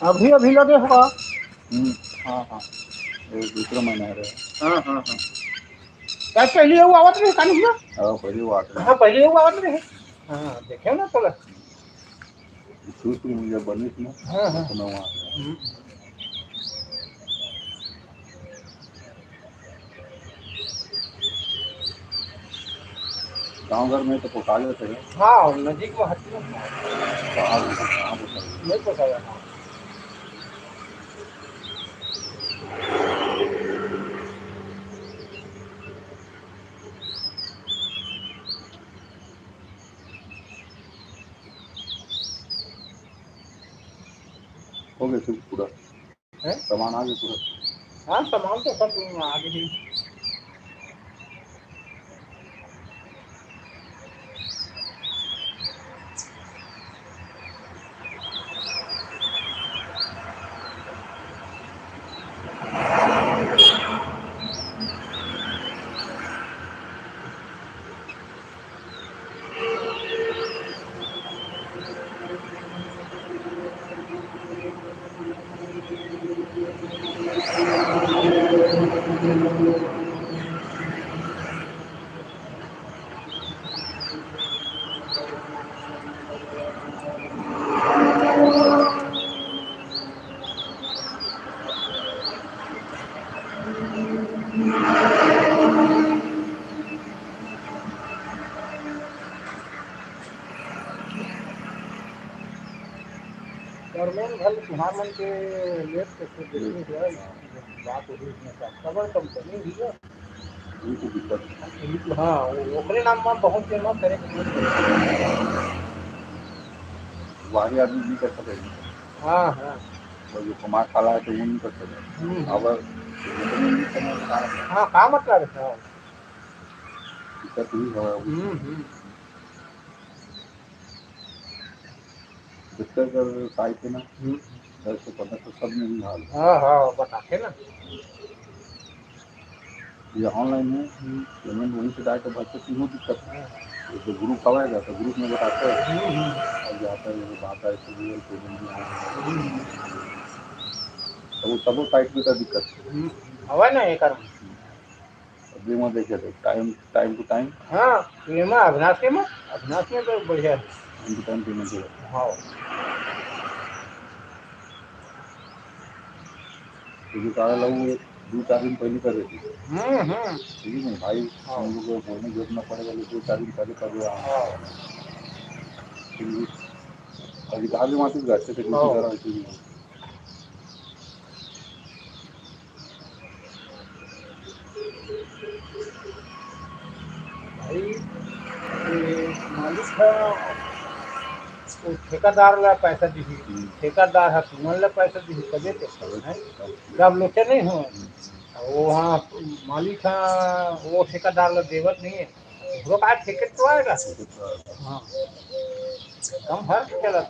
अभी अभी लगे होगा। हाँ हाँ, दूसरा महीना है। हाँ हाँ हाँ, क्या पहले वो आवत रहे कानून ना? हाँ पहले वो आते हाँ पहले वो आवत रहे। हाँ देखे ना चला शुरू मुझे बनी थी ना। हाँ हाँ तो मैं वहाँ गया। गाँव घर में तो पोसा लेते हैं। हाँ नजीक में हट में कहाँ पोसा नहीं पोसाया। हाँ हो गया सिर्फ पूरा सामान आ गया पूरा। हाँ सामान तो सब आ गई। गवर्नमेंट भल तुहार मन के लेट के देखनी है बात हो रही है खबर कंपनी भी है ये तो दिक्कत हाँ ओकरे नाम में बहुत जमा करे बाहरी आदमी नहीं कर सके हाँ हाँ और जो कमा खाला है तो वो नहीं कर सके अगर हाँ का मतलब है दिक्कत हुई है जितने कर साइट है ना 10 से 15 तो सब में भी हाल है हाँ हाँ बताते ना ये ऑनलाइन है पेमेंट वहीं से डायरेक्ट भरते तीनों दिक्कत है जो ग्रुप हवाएगा तो ग्रुप में बताते हैं और जाता है बात है तो गूगल पेमेंट भी तो वो सब साइट में तो दिक्कत है हवा ना एक अभी मैं देखे थे टाइम टू टाइम हाँ ये में अविनाश में तो बढ़िया है टाइम टू टाइम पेमेंट हो हाँ क्योंकि सारा लोग 2-4 दिन पहले कर देती ठीक है नहीं भाई हम लोग को बोलने जरूरत न पड़ेगा 2-4 दिन पहले कर दिया अधिकार भी वहाँ से घटते थे दूसरी तरह की भाई मालिक है वो ठेकेदार ला पैसा दी ठेकेदार है तुमन ला पैसा दी कदे ते जब लोटे नहीं हो वो हाँ मालिक है वो ठेकेदार ला देवत नहीं है वो का ठेके तो आएगा हाँ कम फर्क चला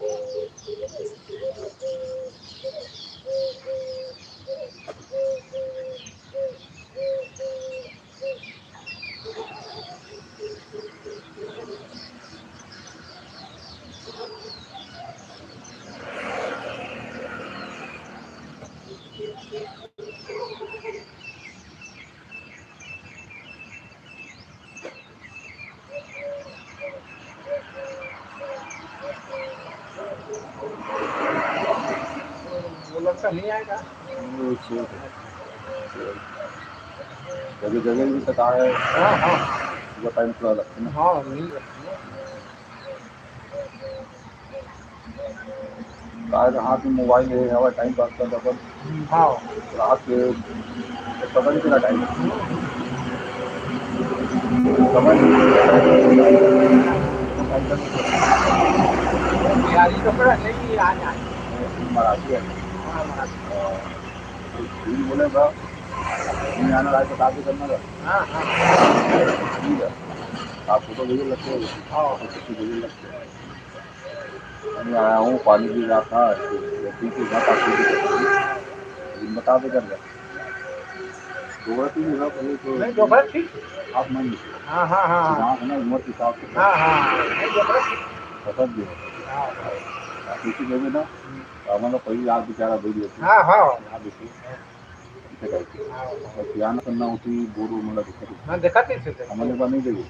वो लगता नहीं आएगा जगह जगह भी सता है हाँ हाँ वो टाइम थोड़ा लगता है ना हाँ नहीं लगती हाथ में मोबाइल है हवा टाइम पास कर अपन हाँ रात के पता नहीं चला टाइम समझ बिहारी कपड़ा नहीं आ जाए मराठी है हाँ मराठी बोलेगा नहीं आना राय बता के करना था हाँ हाँ ठीक है आप फोटो भेजे लगते हो हाँ भेजे लगते हैं मैं आया हूँ पानी भी रहा था ठीक है बता दे कर नहीं दोपहर ठीक आप मान हाँ हाँ हाँ हाँ है ना उम्र के हिसाब से हाँ हाँ नहीं दोपहर ठीक पसंद भी हाँ किसी जगह ना हमारा पहली रात बेचारा भेज देते हाँ हाँ यहाँ देखिए ध्यान करना होती बोर्ड मतलब दिक्कत हाँ देखा थी से हमारे पास नहीं देगी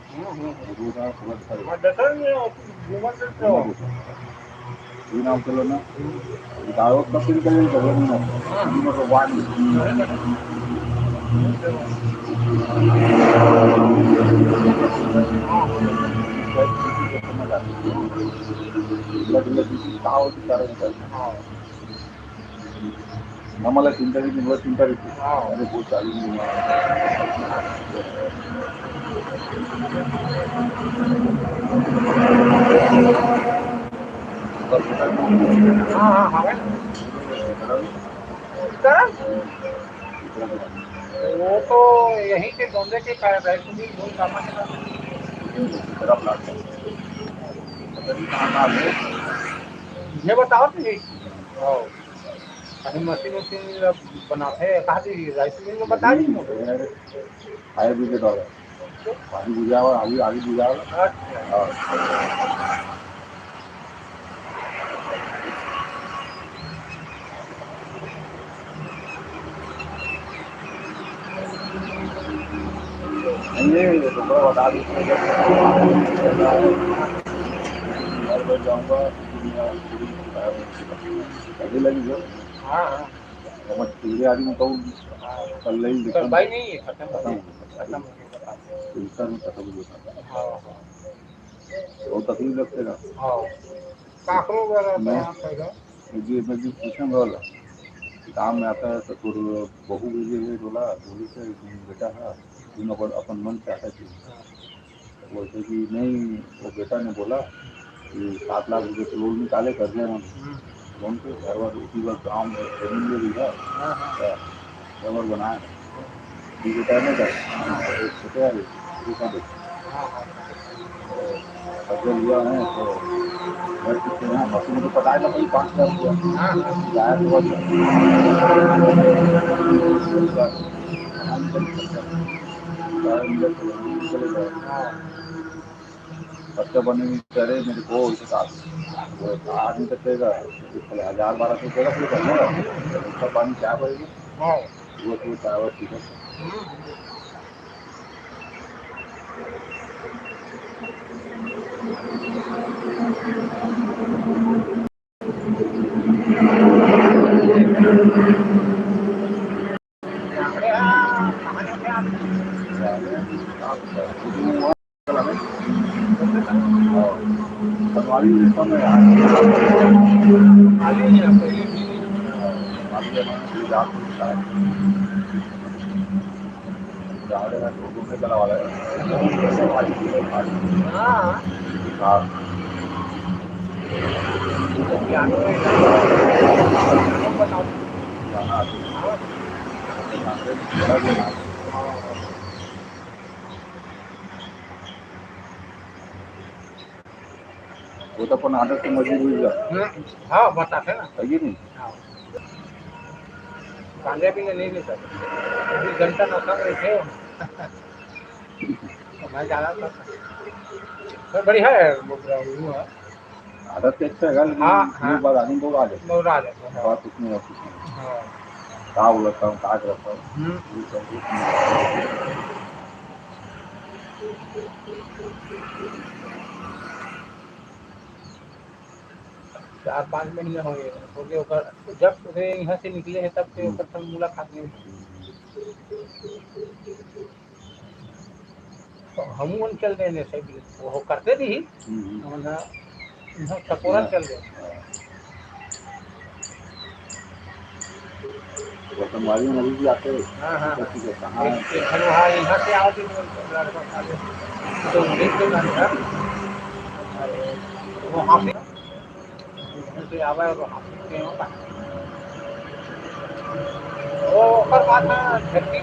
ये नाम चलो ना दावत का फिर करें तो नहीं ना तो वान आम्हाला चिंता येते अरे बहुत चालू हाँ हाँ हाँ वो तो यहीं के गोंदे के ये बताओ तो कहीं मशीन वशीन बनाते हैं कहाँ दी राइस मिल में बता दी आए भी के डॉलर आगे बुझावा आगे बुझावा नहीं तो बता दीजिए जाऊँगा अभी लगी जो हाँ हाँ पूरे आदमी में कहूँ कल भाई नहीं है खत्म खत्म वो तकलीफ लगते ना हाँ काकरो वगैरह जी मैं भी पूछन रहला काम में आता है तो तोर बहू भेजे बोला बोली से बेटा है तुम अपन मन से आता थी बोलते कि नहीं वो बेटा ने बोला कि 7 लाख रुपए तो लोन निकाले कर दिया हम लोन पे घर वर उसी वक्त गाँव में जमीन ले ली है घर वर बनाया है बेटा ने कर छोटे वाले दुकान कर्जा लिया है तो घर कितने हैं बाकी मुझे पता है ना भाई 5 लाख रुपया लाया तो बच्चा बनने में करे मेरे को उसके साथ वो आदमी तक देगा 1000-1200 देगा फिर करना उसका पानी क्या पड़ेगा वो तो चावल ठीक है बनवारी में चला वाला है वो तो अपन आदत से मजबूर हुई जा हाँ बताते ना है कि नहीं खाने पीने नहीं ले सकते अभी घंटा नौका में थे तो मैं जा रहा था तो बढ़िया है वो है आदत से अच्छा है लेकिन हाँ एक बार आदमी को आ जाए मौरा जाता है बात उसमें और कुछ नहीं हाँ का बोलता हूँ का करता हूँ चार 5 महीने हो गए जब से यहाँ से निकले हैं तब से सब मुलाकात नहीं तो हम चल रहे हैं सही वो करते भी यहाँ सपोरा चल गए हमारी नदी भी आते हाँ हाँ कहाँ यहाँ से आओ तो वहाँ से आवा और वहाँ से वो कर बात झटकी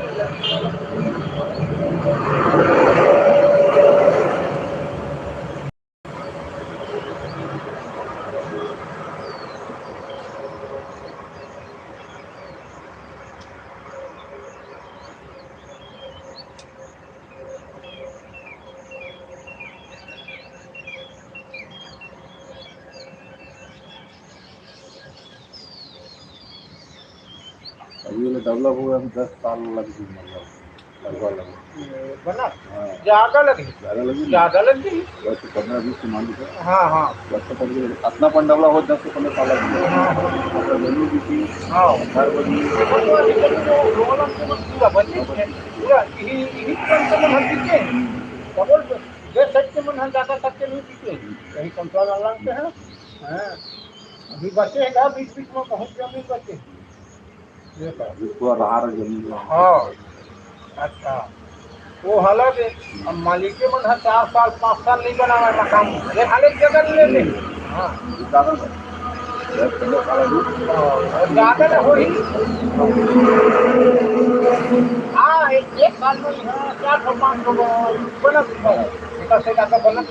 अभी ये डेवलप हुआ है 10 साल लग गई मतलब बना हाँ ज्यादा लगी ज़्यादा लगी वैसे 15-20 की मान लीजिए हाँ हाँ वर्ष अपना अपन डेवलप हो 10 से 15 साल लग गए जमीन भी थी हाँ घर बनी अभी बचे हैं बीच बीच में बहुत जमीन बचे जिसको रहा जमीन हाँ अच्छा वो हालत अब मालिक के मन 4 साल 5 साल नहीं बना हुआ मकान ये हाल एक जगह ले ले हाँ ज्यादा ना हो ही हाँ एक साल में 400-500 बना से ज्यादा बना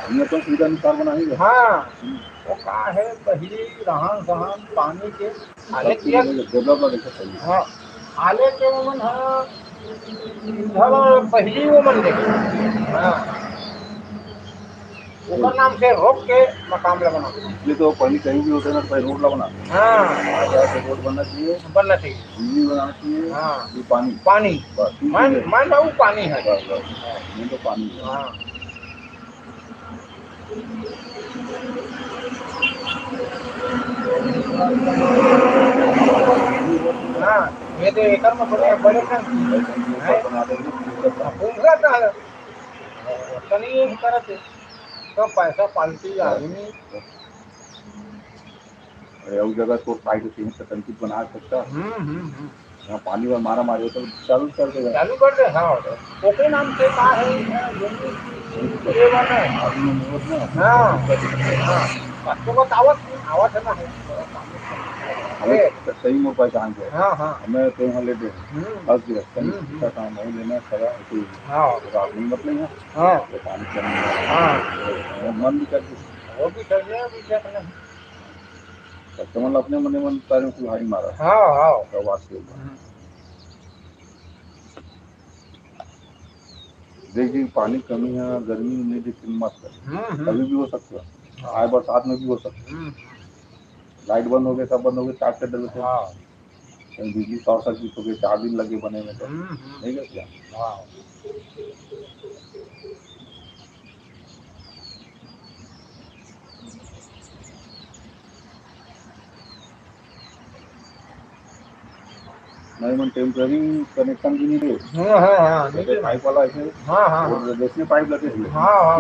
हमने तो सुविधा अनुसार बना ही हाँ वो कहा है पहली रहन सहन पानी के आले किया हाँ आले के वमन हाँ इधर पहली वमन देखे हाँ ऊपर नाम से रोक के मकाम लगाना इसलिए तो पानी कहीं भी होता है ना तो रोड लगाना हाँ रोड बनना चाहिए बिजली बनाना चाहिए हाँ ये पानी पानी मान लो पानी है ये तो पानी है हाँ हाँ ये तो एकड़ में बड़े बड़े बना देंगे पूरा था तनी ये करते सब पैसा पालती आदमी। अरे उस जगह तो साइड से ही टंकी बना सकता, हम्म। यहाँ पानी में मारा मारी तो चालू कर देगा। चालू कर दे। हाँ ओके नाम से कहा है ये वाला है। आदमी में मोहर ना हाँ अरे हाँ तो बस आवत है ना है हमें सही में पहचान गए, हाँ हाँ हमें तो वहाँ ले दे फंस गया कहीं हम्म। काम नहीं लेना खड़ा ऐसे ही हाँ रात नहीं मतलब यहाँ हाँ तो पानी चलने हाँ मन भी कर दी वो भी कर दिया अभी क्या करना। कस्टमर अपने मन मन सारे को हाई मारा हाँ हाँ तो बात के ऊपर देखिए पानी कमी है गर्मी में नहीं देखिए मत कर कभी भी हो सकता है आए बरसात में भी हो सकता है लाइट बंद हो गए सब बंद हो गए चार्ज कर देते हैं हाँ कहीं बिजली शॉर्ट सर्किट हो गई 4 दिन लगे बने में तो नहीं कर क्या हाँ नहीं मन टेम्पररी कनेक्शन भी नहीं दे हाँ जैसे पाइप वाला ऐसे हाँ हाँ और जैसे पाइप लगे हुए हाँ हाँ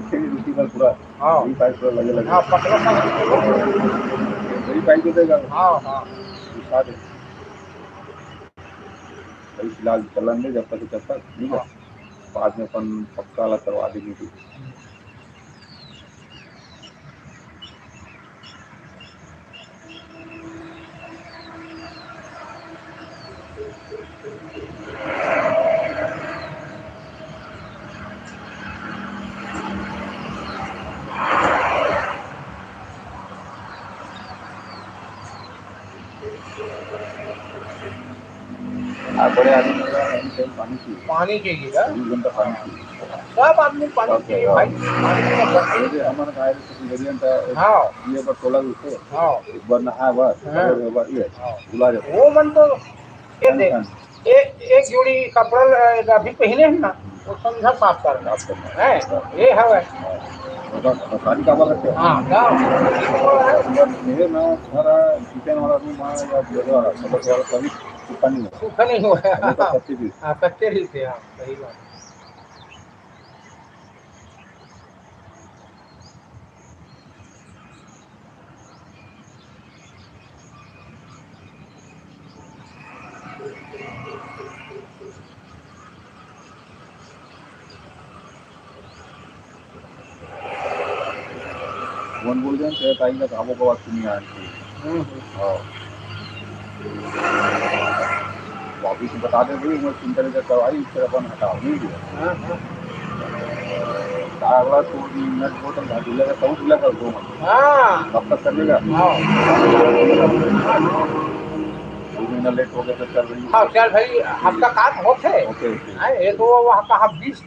दूसरी बार पूरा हाँ वही पाइप पूरा लगे लगे हाँ पतला वही पाइप दे देगा हाँ हाँ दिखा दे अभी फिलहाल चलन दे जब तक ठीक है बाद में अपन पक्का वाला करवा देंगे कुछ बड़े आदमी पानी चाहिए ना 24 घंटा पानी चाहिए सब आदमी पानी चाहिए भाई पानी जैसे हमारे गाय इंग्रेडिएंट है हाँ ये पर तोला दूसरे हाँ एक बार नहाया बस एक बार ये भुला जाता वो मन तो ये देख एक जोड़ी कपड़ा अभी पहने हैं ना वो समझा साफ करना है ये है सारी का बात है हाँ ये ना हमारा किचन वाला रूम है या जगह वाला सब वाला सभी सूखा नहीं है सूखा नहीं हुआ हमें तो है कच्चे भी कच्चे ही थे हाँ सही बात वन बोल रहे हैं ताई का कामों का बात सुनिए आज हाँ वापिस बता दे भाई मैं चिंता लेकर करवाई इससे अपन हटाओ नहीं दिया अगला तो मिनट बोतल ढीला का सब ढीला कर दो हाँ कब तक करेगा हाँ 2 महीना लेट हो गया तो चल रही हाँ चल भाई आपका काम होते ओके ये तो वहाँ कहा 20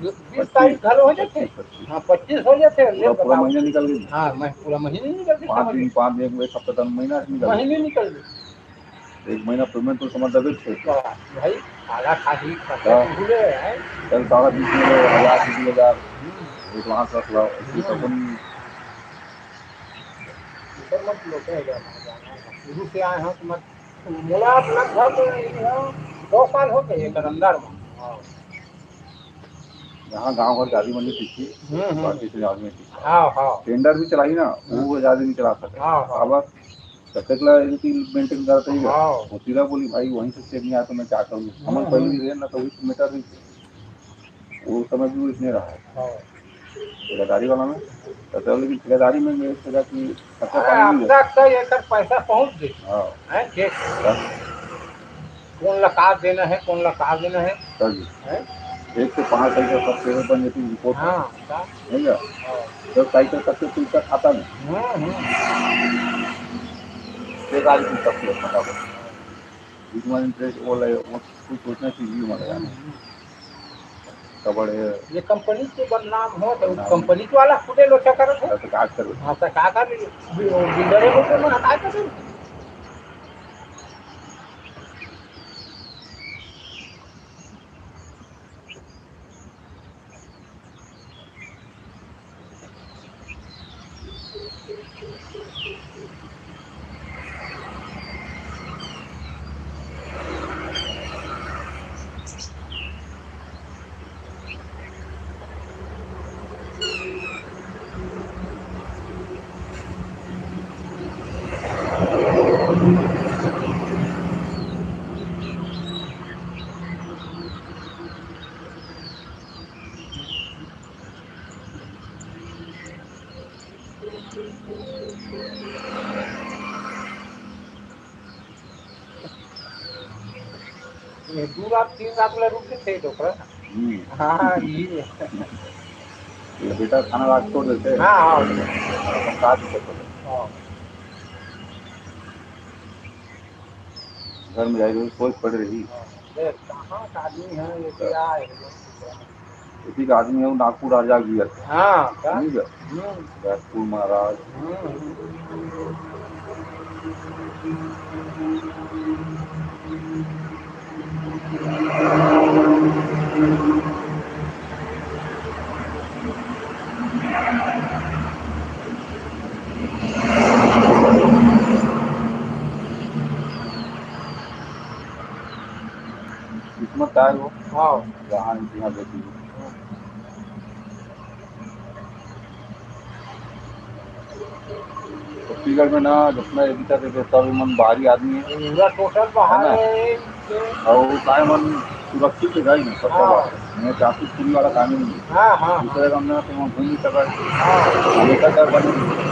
तारीख घर हो जाते हाँ 25 हो जाते पूरा महीना निकल गई हाँ मैं पूरा महीने निकल गई 5 दिन एक हफ्ता 10 महीना निकल महीने निकल गई 1 महीना पेमेंट तो समझ दबे थे भाई आधा खाली भूले हैं चल सारा 20,000 एडवांस रख लो मत लो शुरू से आए हैं तो मत मोला लगभग 2 साल हो गए अंदर में यहाँ गांव घर गाड़ी मंडी पीछे बाकी से आदमी हाँ हाँ टेंडर भी चलाई ना वो ज्यादा नहीं चला सके अब कतेकला इनकी मेंटेन करते ही वो सीधा बोली भाई वहीं से चेक नहीं आया तो मैं क्या करूँ हम पहले भी रहे ना तो वही मीटर भी वो समय भी इसने रहा है ठेकेदारी वाला में तो लेकिन ठेकेदारी में मेरे जगह की पैसा पहुँच गई कौन लकार देना है कौन लकार देना है सर जी 1 से 5 साइकिल सब पेपर बन जाती रिपोर्ट नहीं क्या जब साइकिल सबसे पैसा खाता नहीं एक आदमी सब लोग फटाफट जितना इंटरेस्ट वो ले वो कुछ सोचना चाहिए हमारे यहाँ तो बड़े ये कंपनी के बदनाम हो तो कंपनी वाला खुदे लोचा करत है तो काज करो हाँ तो का कर बिल्डरे को तो हटा कर ये 2 रात 3 रात रुके थे डॉक्टर। हाँ ये ये बेटा खाना रात छोड़ देते हैं। हाँ हाँ अपन खा भी सकते हैं। हाँ घर में जाएगी सोच पड़ रही। देख कहाँ का आदमी है ये क्या है इसी का आदमी है वो नागपुर राजा गिर। हाँ क्या ठीक है जयपुर महाराज। किस्मत है वो। हाँ जहाँ यहाँ देती है। छत्तीसगढ़ में ना जितना एडिटर देते सब मन बाहरी आदमी है। पूरा टोटल बाहर है ना? है। और काय मन सुरक्षित है नहीं सबका हाँ। बात मैं ट्रैफिक पुलिस वाला काम ही नहीं है। हाँ हाँ दूसरे काम में तो घूम नहीं सका हाँ हमेशा डर बने।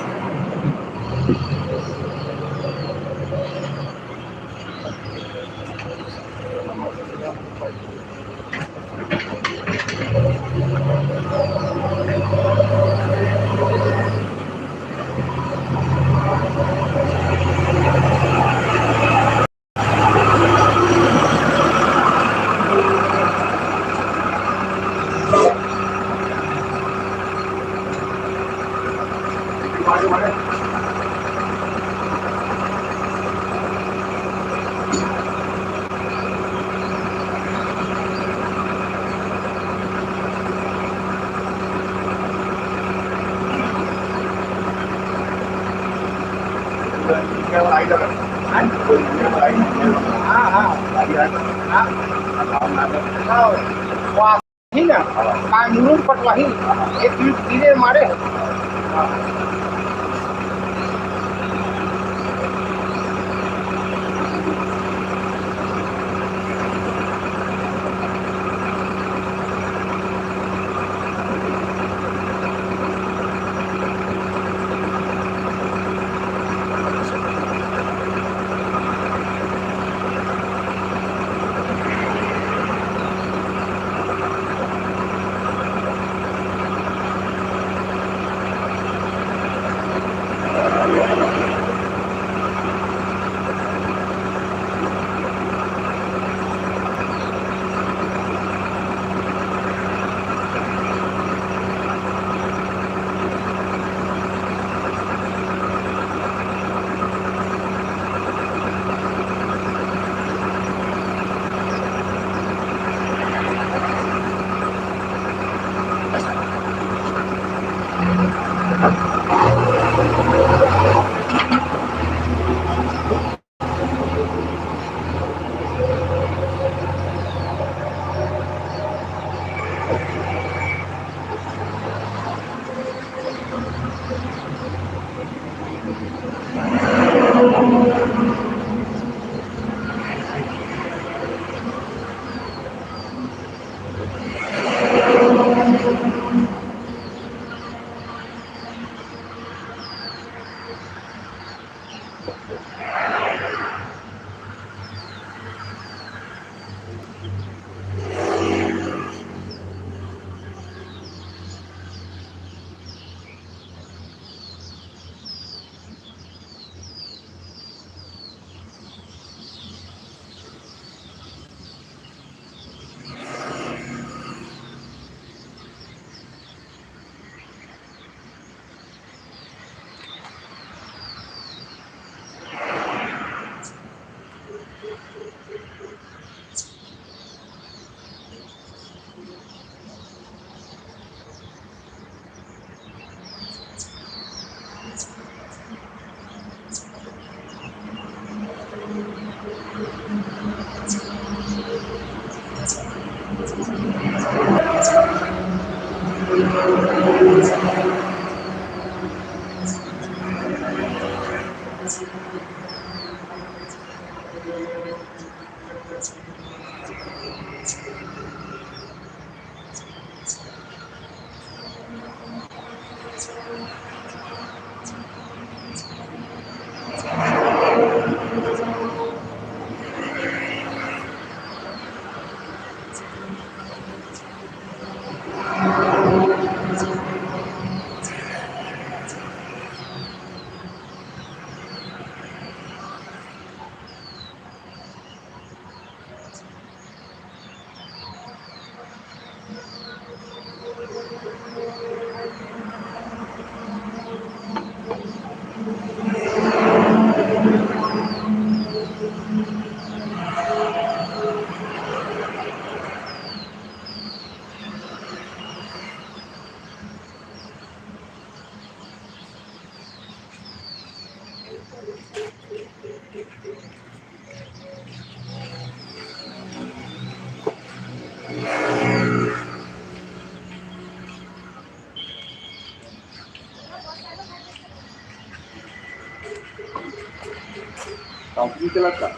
वही ना कानून पर वही एक कीड़े मारे निकला था।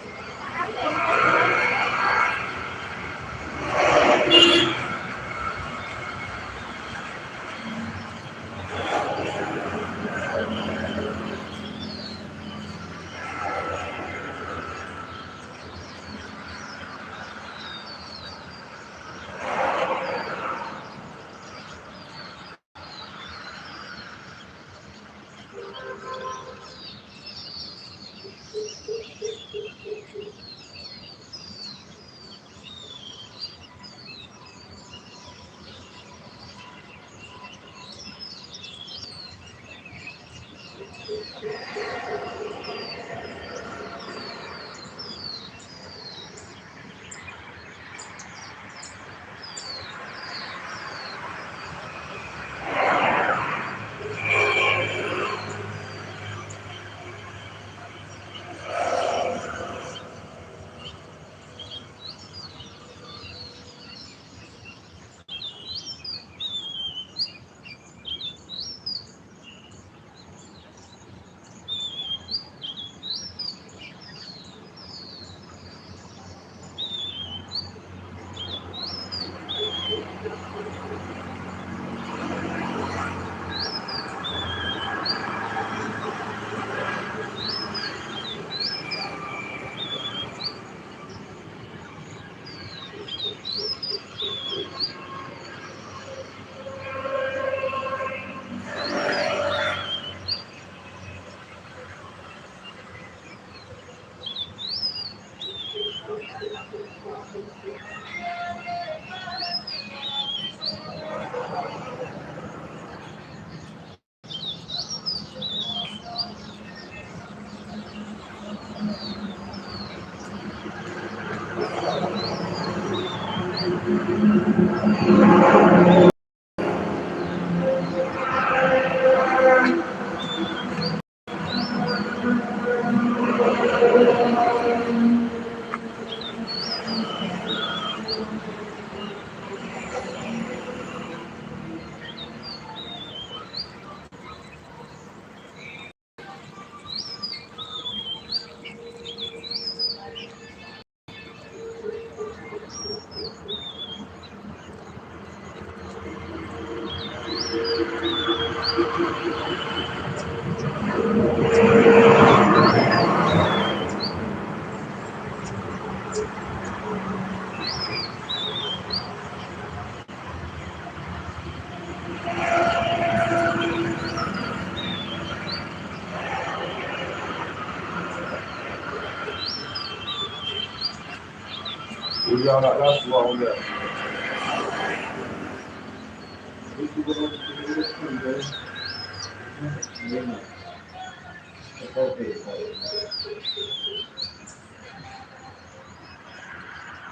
ऊर्जा वाला हुआ हो गया।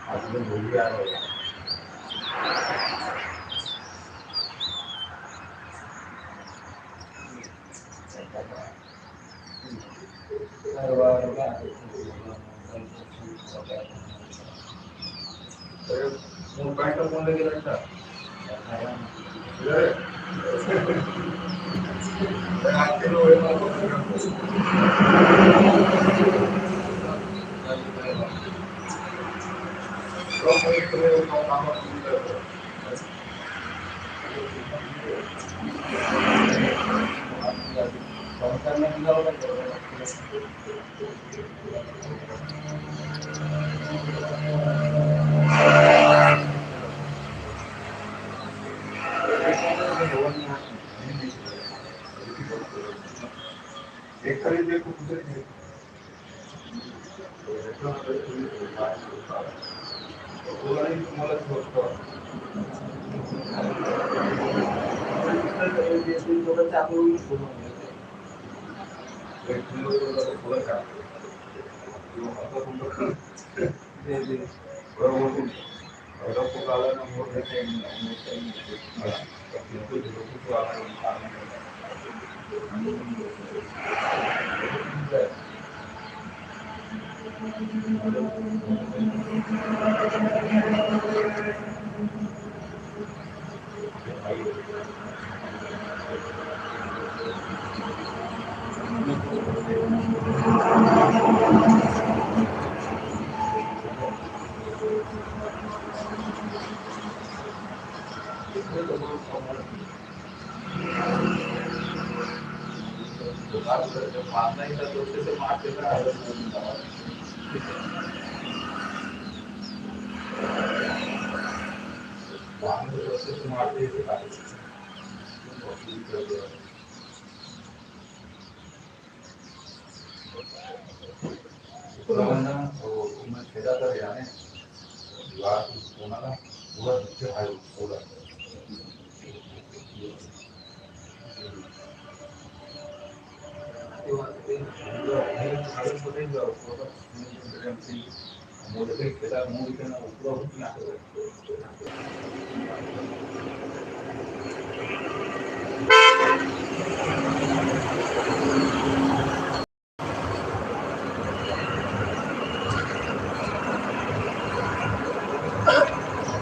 आज में हो गया है। मोबाइल का फोन लेके रखा आपके लोग एक खरीदे को दूसरे तुम्हाला जब मारना ही था तो अच्छे से मार देना है। मारने तो अच्छे से मारते ही थे। मैं खेला था यानी दीवार होना ना पूरा नीचे हाई पूरा खेला मूवी के ना पूरा उतना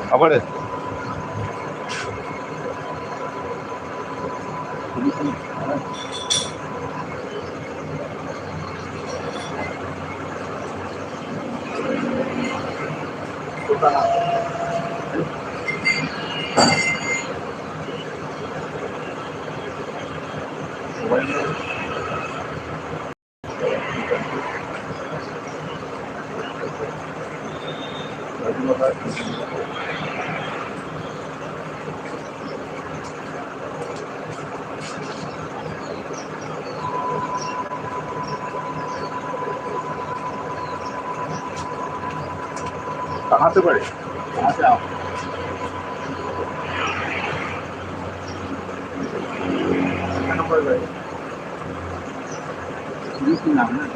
Apa deh? कहाँ से पढ़े? कहाँ से आप? नंबर गए नाम है ना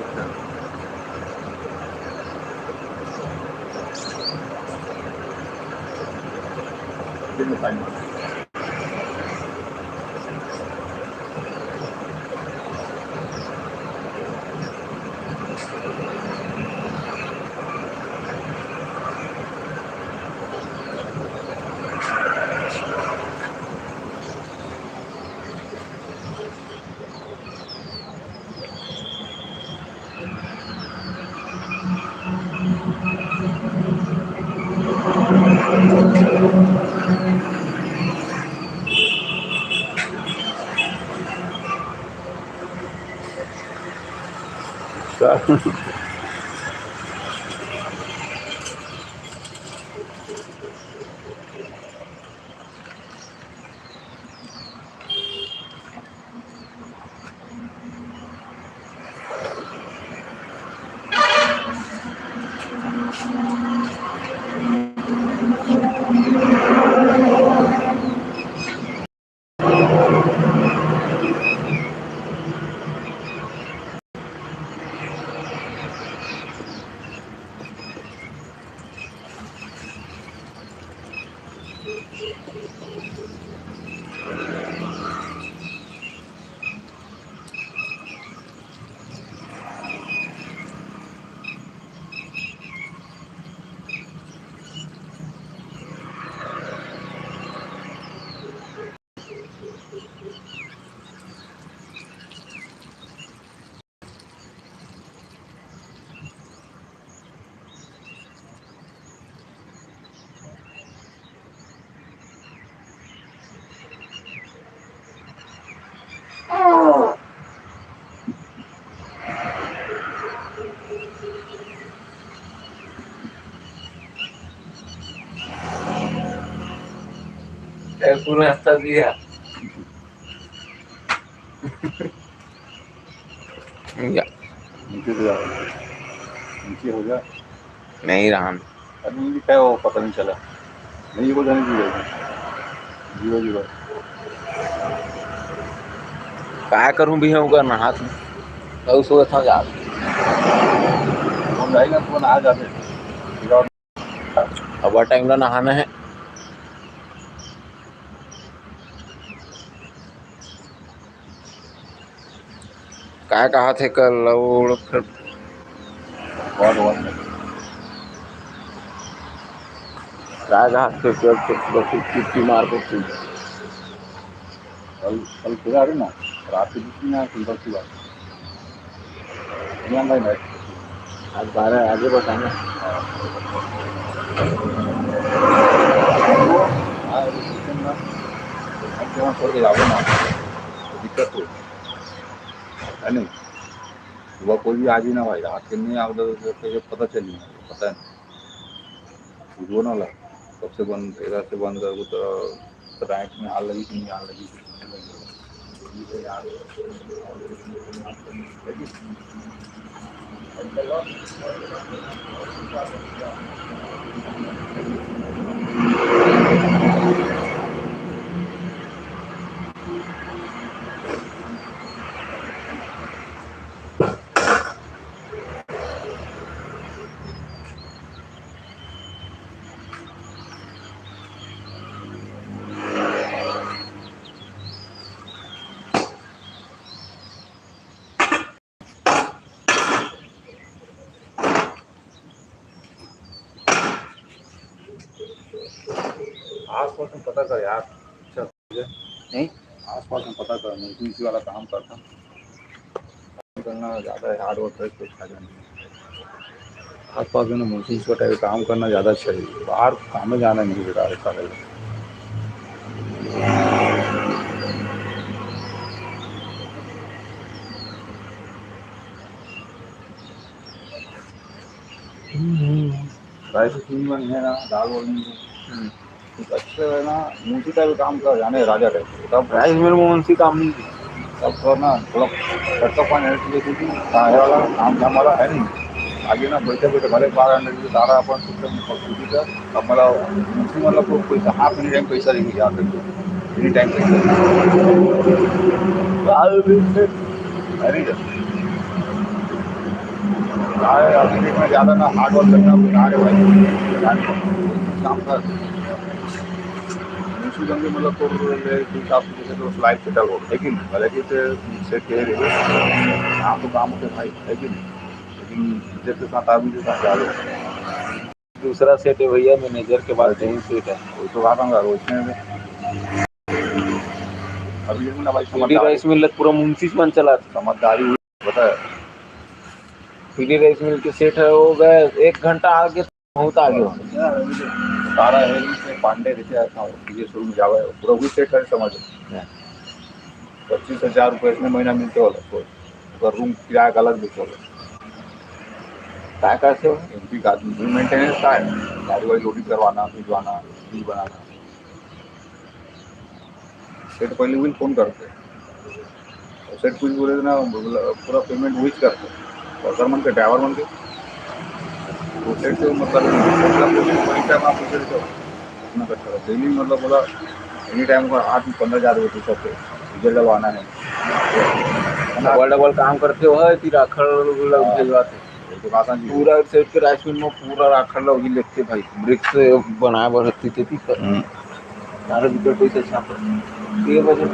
पूरा रास्ता दिया नीचे से जाओ नीचे हो जा नहीं रहा अभी लिखा है वो पता नहीं चला नहीं हो जाने की जीरो जीरो क्या करूं भी है उनका हाथ में तो सो था जा फोन जाएगा फोन आ जाते अब टाइम ना नहाना है क्या कहा थे कल और फिर बहुत क्या कहा थे चिट्ठी मार को कल खुला रहे ना रात की जितनी यहाँ सुंदर की बात भाई मैच आज 12 आगे बताना हाँ लोकेशन ना हम जहाँ छोड़ के जाओगे ना तो दिक्कत हो है नहीं। सुबह कोई भी आज ही ना भाई रात के नहीं आओ तो पता चली पता है वो ना ला कब से बंद इधर से बंद कर तो राइट में आग लगी कि नहीं आग लगी आस पास में पता कर यार अच्छा नहीं आस पास में पता कर इसी वाला काम करता करना ज़्यादा हार्ड वर्क है तो फायदा नहीं। आस पास में ना मुझे इस टाइप का काम करना ज़्यादा अच्छा है बाहर काम में जाना नहीं बेकार है सारे राइस में है ना दाल वाल में कुछ अच्छे है ना मुझे का भी काम कर जाने राजा रहते तब राइस मिल में उनसी काम नहीं की। तब तो ना थोड़ा खर्चा पानी है क्योंकि वाला काम धाम वाला है नहीं आगे ना बैठे बैठे भले 12 घंटे सारा अपन सिस्टम अब मतलब तो पैसा हाफ एनी टाइम पैसा लेके जा सकते एनी टाइम पैसा है नहीं अभी में ज़्यादा ना हार्ड वर्क करना बेकार है भाई काम कर मतलब तो हिसाब से जैसे तो लाइफ सेटल हो लेकिन भले कि सेट कह रहे काम तो काम होते भाई है कि नहीं लेकिन जैसे साथ आदमी के साथ जा दूसरा सेट है भैया मैनेजर के बाद यही सेट है। वही तो बात होगा उसमें अभी ना भाई पीडी राइस मिल पूरा मुंशी मन चला था। समझदारी हुई पता है पीडी राइस मिल के सेट है हो गए 1 घंटा आगे बहुत आगे हो सारा है से पांडे रहते ये शुरू में जावा पूरा वही सेट है समझ 25,000 रुपये इसमें महीना मिलते हो रूम किराया का अलग देते हो क्या कैसे हो एमपी का मेंटेनेंस का है गाड़ी वाड़ी लोडिंग करवाना भिजवाना बिल बनाना सेट पहले वही फोन करते सेट कुछ बोले ना पूरा पेमेंट वही करते और मन के ड्राइवर मन के वो सेट से मतलब आप डेली मतलब बोला एनी टाइम का 8-15 हज़ार रुपये सबसे डीजल डलवाना है डबल डबल काम करते हो है कि राखड़ लोग भेजवाते पूरा सेट के राइस मिल में पूरा राखड़ लोग ही लेते भाई ब्रिक से बनाए बढ़ती थी सारे विकेट पैसे छाप 3 बजे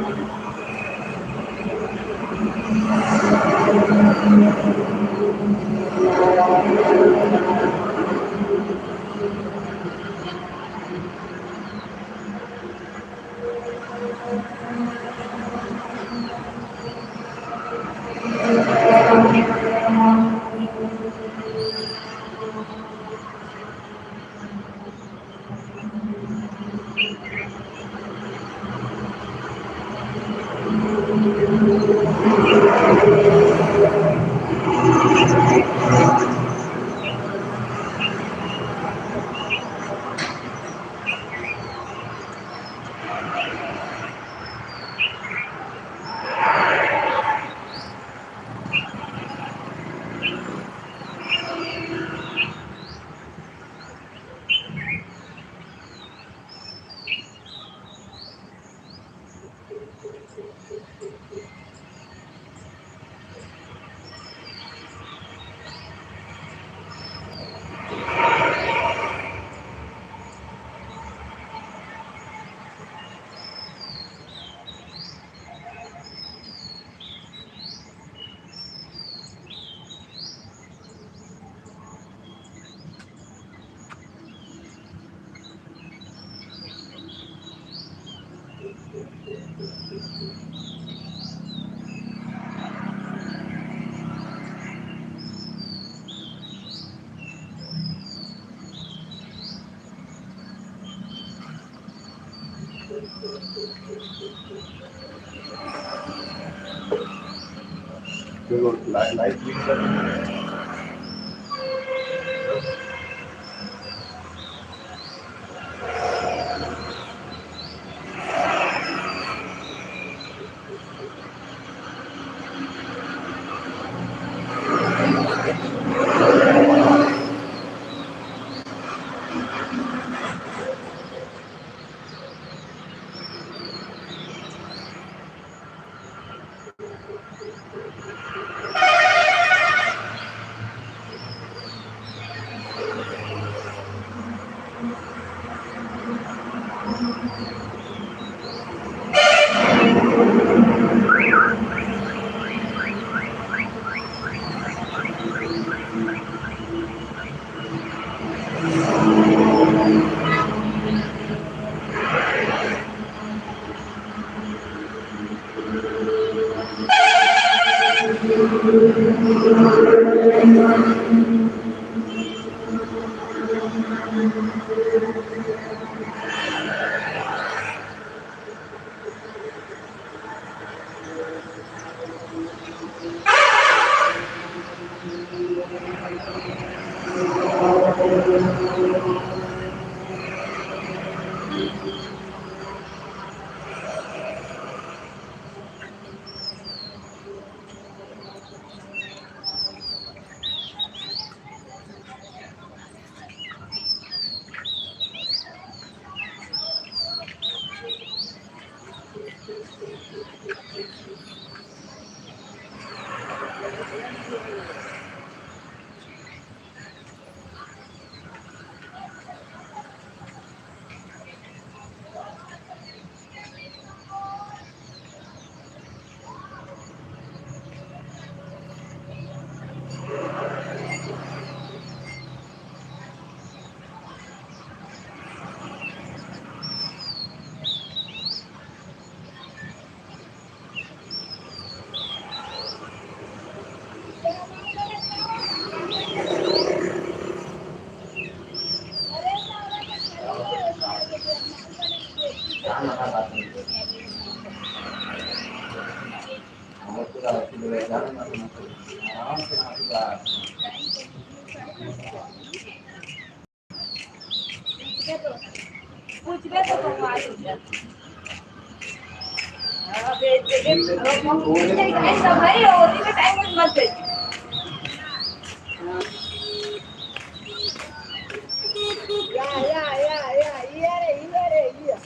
देखो लाइट भी कर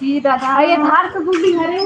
सीधा था ये धार से बुद्धि घरे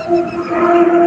है